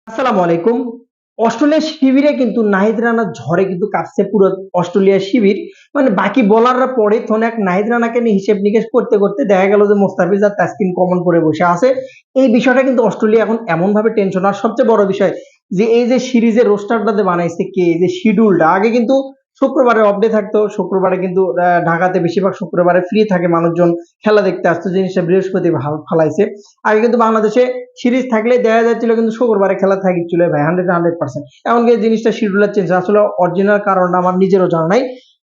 আসসালামু আলাইকুম। অস্ট্রেলিয়ার শিবিরে কিন্তু নাহিদ রানার ঝড়ে কিন্তু কাঁপছে পুরো অস্ট্রেলিয়ার শিবির। মানে বাকি বোলাররা পরে নাহিদ রানাকে নিয়ে হিসেব নিকেশ করতে করতে দেখা গেল যে মোস্তাফিজ আর তাসকিন কমন করে বসে আছে। এই বিষয়টা কিন্তু অস্ট্রেলিয়া এখন এমন ভাবে টেনশন। আর সবচেয়ে বড় বিষয় যে এই যে সিরিজের রোস্টারটা যে বানাইছে কে, এই যে শিডিউলটা আগে কিন্তু শুক্রবারে অফ ডে থাকতো, শুক্রবারে কিন্তু ঢাকাতে বেশিরভাগ শুক্রবারে ফ্রি থাকে মানুষজন, খেলা দেখতে আসতো, জিনিসটা বৃহস্পতি ফালাইছে। আগে কিন্তু বাংলাদেশে সিরিজ থাকলে দেখা যাচ্ছিল কিন্তু শুক্রবারে খেলা থাকিছিল ভাই, 100%। এমনকি এই জিনিসটা শিডিউলার চেঞ্জ, আসলে অরিজিনাল কারণটা আমার নিজেরও জানা নাই।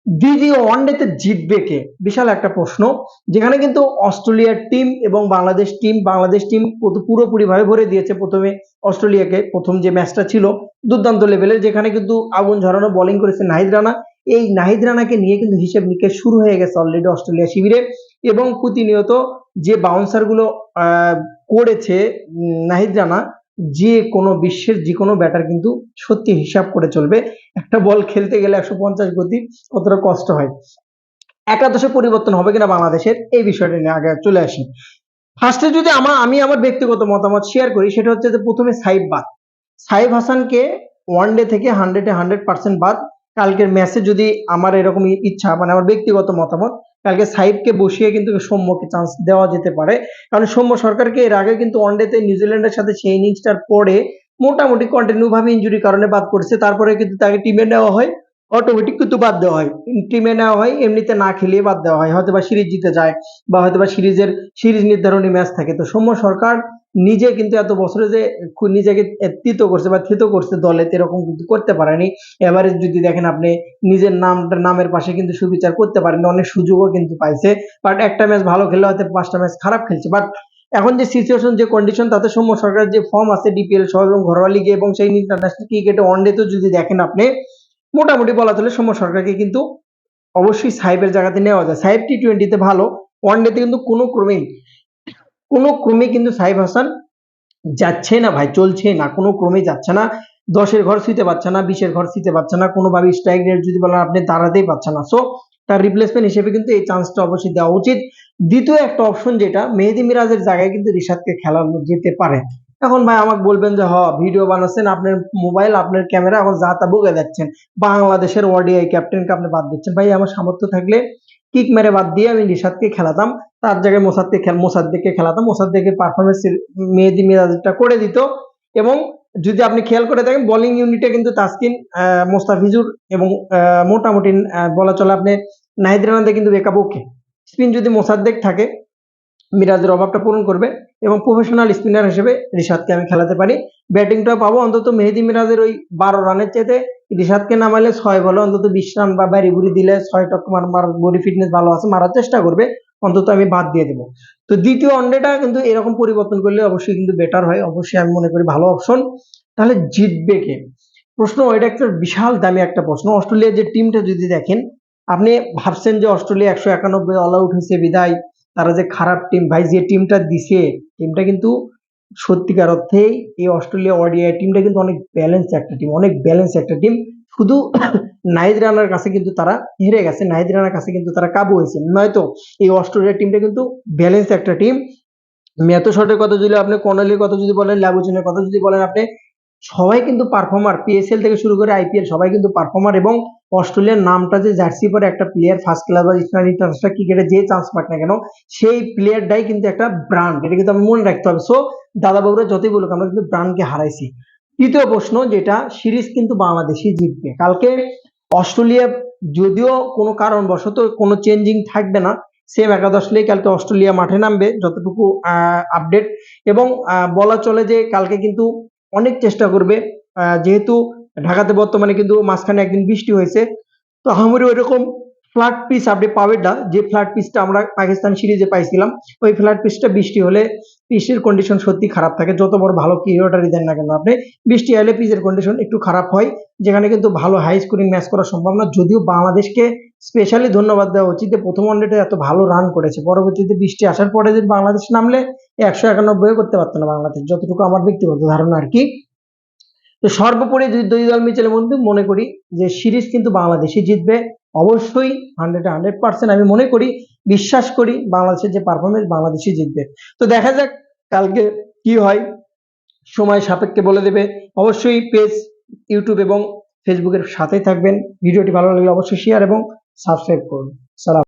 দ্বিতীয় ওয়ানডেতে জিতবে কে, বিশাল একটা প্রশ্ন। যেখানে কিন্তু অস্ট্রেলিয়ার টিম এবং বাংলাদেশ টিম পুরোপুরি ভাবে ভরে দিয়েছে প্রথমে অস্ট্রেলিয়াকে। প্রথম যে ম্যাচটা ছিল দুর্দান্ত লেভেলের, যেখানে কিন্তু আগুন ঝরানো বোলিং করেছে নাহিদ রানা। এই নাহিদ রানাকে নিয়ে কিন্তু হিসেব নিকেশ শুরু হয়ে গেছে অলরেডি অস্ট্রেলিয়া শিবিরে। এবং প্রতিনিয়ত যে বাউন্সার গুলো করেছে নাহিদ রানা, যে কোনো বিশ্বের যে কোনো ব্যাটার কিন্তু সত্যি হিসাব করে চলবে। একটা বল খেলতে গেলে 150 গতি কতটা কষ্ট হয়। একাদশে পরিবর্তন হবে কিনা বাংলাদেশের, এই বিষয়টা নিয়ে আগে চলে আসি। ফার্স্টে যদি আমি আমার ব্যক্তিগত মতামত শেয়ার করি, সেটা হচ্ছে যে প্রথমে সাইব বাদ, সাইব হাসানকে ওয়ানডে থেকে 100% বাদ। কালকের ম্যাচে যদি আমার এরকম ইচ্ছা, মানে আমার ব্যক্তিগত মতামত, কালকে সাইবকে বসিয়ে কিন্তু সৌম্যকে চান্স দেওয়া যেতে পারে। কারণ সৌম্য সরকারকে এর আগে কিন্তু ওয়ানডেতে নিউজিল্যান্ডের সাথে সেই ইনিংসটার পরে মোটামুটি কন্টিনিউ ভাবে ইঞ্জুরির কারণে বাদ করেছে, তারপরে কিন্তু তাকে টিমে নেওয়া হয়, অটোমেটিক কিন্তু বাদ দেওয়া হয়, টিমে নেওয়া হয়, এমনিতে না খেলিয়ে বাদ দেওয়া হয়, হয়তো বা সিরিজ জিতে যায় বা হয়তো বা সিরিজ নির্ধারণী ম্যাচ থাকে। তো সৌম্য সরকার নিজে কিন্তু এত বছরে যে নিজেকে থিত করছে বা থিত করছে দলে, এরকম কিন্তু করতে পারেনি। এভারেজ যদি দেখেন আপনি, নিজের নামের পাশে কিন্তু সুবিচার করতে পারেনি, অনেক সুযোগও কিন্তু পাইছে। বাট একটা ম্যাচ ভালো খেললে হয়তো 5টা ম্যাচ খারাপ খেলছে। বাট এখন যে সিচুয়েশন, যে কন্ডিশন, তাতে সৌম্য সরকারের যে ফর্ম আছে ডিপিএল সহ এবং ঘরোয়া লিগে এবং সেই ইন্টারন্যাশনাল ক্রিকেটে ওয়ানডে তো যদি দেখেন আপনি, মোটামুটি বলা চলে সৌম্য সরকারকে কিন্তু অবশ্যই সাহেবের জায়গাতে নেওয়া যায়। সাহেব টি20-তে ভালো, ওয়ানডেতে কিন্তু কোনো ক্রমে কিন্তু সাহেব হাসান যাচ্ছে না ভাই, চলছে না, কোনো ক্রমে যাচ্ছে না। 10-এর ঘর ছুঁতে পারছে না, 20-এর ঘর ছুঁতে পারছে না, কোনোভাবে স্ট্রাইক রেট যদি বলেন আপনি দাঁড়াতেই পারছে না। সো তার রিপ্লেসমেন্ট হিসেবে কিন্তু এই চান্সটা অবশ্যই দেওয়া উচিত। দ্বিতীয় একটা অপশন যেটা, মেহেদী মিরাজের জায়গায় কিন্তু রিশাদকে খেলানো যেতে পারে। এখন ভাই আমাকে বলবেন যে ভিডিও বানাচ্ছেন আপনার মোবাইল, আপনার ক্যামেরা, এখন যা তা বকে যাচ্ছেন, বাংলাদেশের ওডিআই ক্যাপ্টেনকে আপনি বাদ দিচ্ছেন। ভাই আমার সামর্থ্য থাকলে কিক মেরে বাদ দিয়ে আমি রিশাদকে খেলাতাম, তার জায়গায় মোসাদ্দেককে খেলাতাম, মোসাদ্দেকের পারফরমেন্স মেহেদী মিরাজটা করে দিত। এবং যদি আপনি খেয়াল করে দেখেন বোলিং ইউনিটে কিন্তু তাসকিন, মোস্তাফিজুর এবং মোটামুটি বলা চলে আপনি নাহিদ রানাতে কিন্তু বেকআপ ওকে। স্পিন যদি মোসাদ্দেক থাকে, মিরাজের অভাবটা পূরণ করবে এবং প্রফেশনাল স্পিনার হিসেবে রিশাদকে আমি খেলাতে পারি। ব্যাটিংটা পাবো অন্তত মেহেদী মিরাজের ওই 12 রানের চাইতে রিশাদকে নামাইলে 6 বলে অন্তত 20 রান বা বাড়ি বুড়ি দিলে 6 টক মার বডি ফিটনেস ভালো আছে, মারার চেষ্টা করবে, অন্তত আমি বাদ দিয়ে দেবো। তো দ্বিতীয় ওয়ানডেটা কিন্তু এরকম পরিবর্তন করলে অবশ্যই কিন্তু বেটার হয়, অবশ্যই আমি মনে করি ভালো অপশন। তাহলে জিতবে কে, প্রশ্ন এটা একটা বিশাল দামি একটা প্রশ্ন। অস্ট্রেলিয়ার যে টিমটা যদি দেখেন, আপনি ভাবছেন যে অস্ট্রেলিয়া 191 অল আউট হয়েছে বিদায় তারা যে খারাপ টিম, ভাই যে টিমটা দিছে, টিমটা কিন্তু সত্যিকার অর্থেই এই অস্ট্রেলিয়া ওডিআই টিমটা কিন্তু অনেক ব্যালেন্স একটা টিম। শুধু নাহিদ রানার কাছে কিন্তু তারা হেরে গেছে, নাহিদ রানার কাছে কিন্তু তারা কাবু হয়েছে, নয়তো এই অস্ট্রেলিয়া টিমটা কিন্তু ব্যালেন্স একটা টিম। ম্যাথু শটের কথা যদি আপনি, কর্নালির কথা যদি বলেন, ল্যাবুচিনের কথা যদি বলেন আপনি, সবাই কিন্তু পারফর্মার, পিএসএল থেকে শুরু করে আইপিএল সবাই কিন্তু পারফর্মার। এবং অস্ট্রেলিয়ার নামটা যে জার্সি পরে একটা প্লেয়ার ফার্স্ট ক্লাস বা ইন্টারন্যাশনাল ক্রিকেটে যে চান্স পাক না কেন, সেই প্লেয়ারটাই কিন্তু একটা ব্র্যান্ড, এটা কিন্তু আমি মনে রাখতে হবে। সো দাদা বাবুরা যতই বলুক, আমরা কিন্তু ব্র্যান্ডকে হারাইছি। তৃতীয় প্রশ্ন যেটা, সিরিজ কিন্তু বাংলাদেশই জিতবে কালকে। অস্ট্রেলিয়া যদিও কোনো কারণবশত কোনো চেঞ্জিং থাকবে না, সেম একাদশ নিয়ে কালকে অস্ট্রেলিয়া মাঠে নামবে যতটুকু আপডেট। এবং বলা চলে যে কালকে কিন্তু অনেক চেষ্টা করবে, যেহেতু ঢাকাতে বর্তমানে কিন্তু মাঝখানে একদিন বৃষ্টি হয়েছে, তো আহামরি ওইরকম ফ্ল্যাট পিচ আপনি পাবেন না, যে ফ্ল্যাট পিচটা আমরা পাকিস্তান সিরিজে পাইছিলাম। ওই ফ্ল্যাট পিচটা বৃষ্টি হলে পিচের কন্ডিশন সত্যি খারাপ থাকে, যত বড় ভালো ক্রিকেটারই দেন না কেন আপনি, বৃষ্টি হলে পিচের কন্ডিশন একটু খারাপ হয়, যেখানে কিন্তু ভালো হাই স্কোরিং ম্যাচ করা সম্ভব না। যদিও বাংলাদেশকে স্পেশালি ধন্যবাদ দেওয়া উচিত যে প্রথম ওয়ানডেতে এত ভালো রান করেছে, পরবর্তীতে বৃষ্টি আসার পরে যদি বাংলাদেশ নামলে 191 করতে পারতো না বাংলাদেশ, যতটুকু আমার ব্যক্তিগত ধারণা আর কি। তো সর্বোপরি যদি দুই দল মিচেলের মধ্যে মনে করি যে সিরিজ কিন্তু বাংলাদেশই জিতবে অবশ্যই, 100% আমি মনে করি, বিশ্বাস করি বাংলাদেশের যে পারফরমেন্স বাংলাদেশই জিতবে। তো দেখা যাক কালকে কি হয়। সময় সাপেক্ষে বলে দেবে। অবশ্যই পেজ, ইউটিউব এবং ফেসবুকের সাথেই থাকবেন। ভিডিওটি ভালো লাগলে অবশ্যই শেয়ার এবং সাবস্ক্রাইব করুন। সালাম।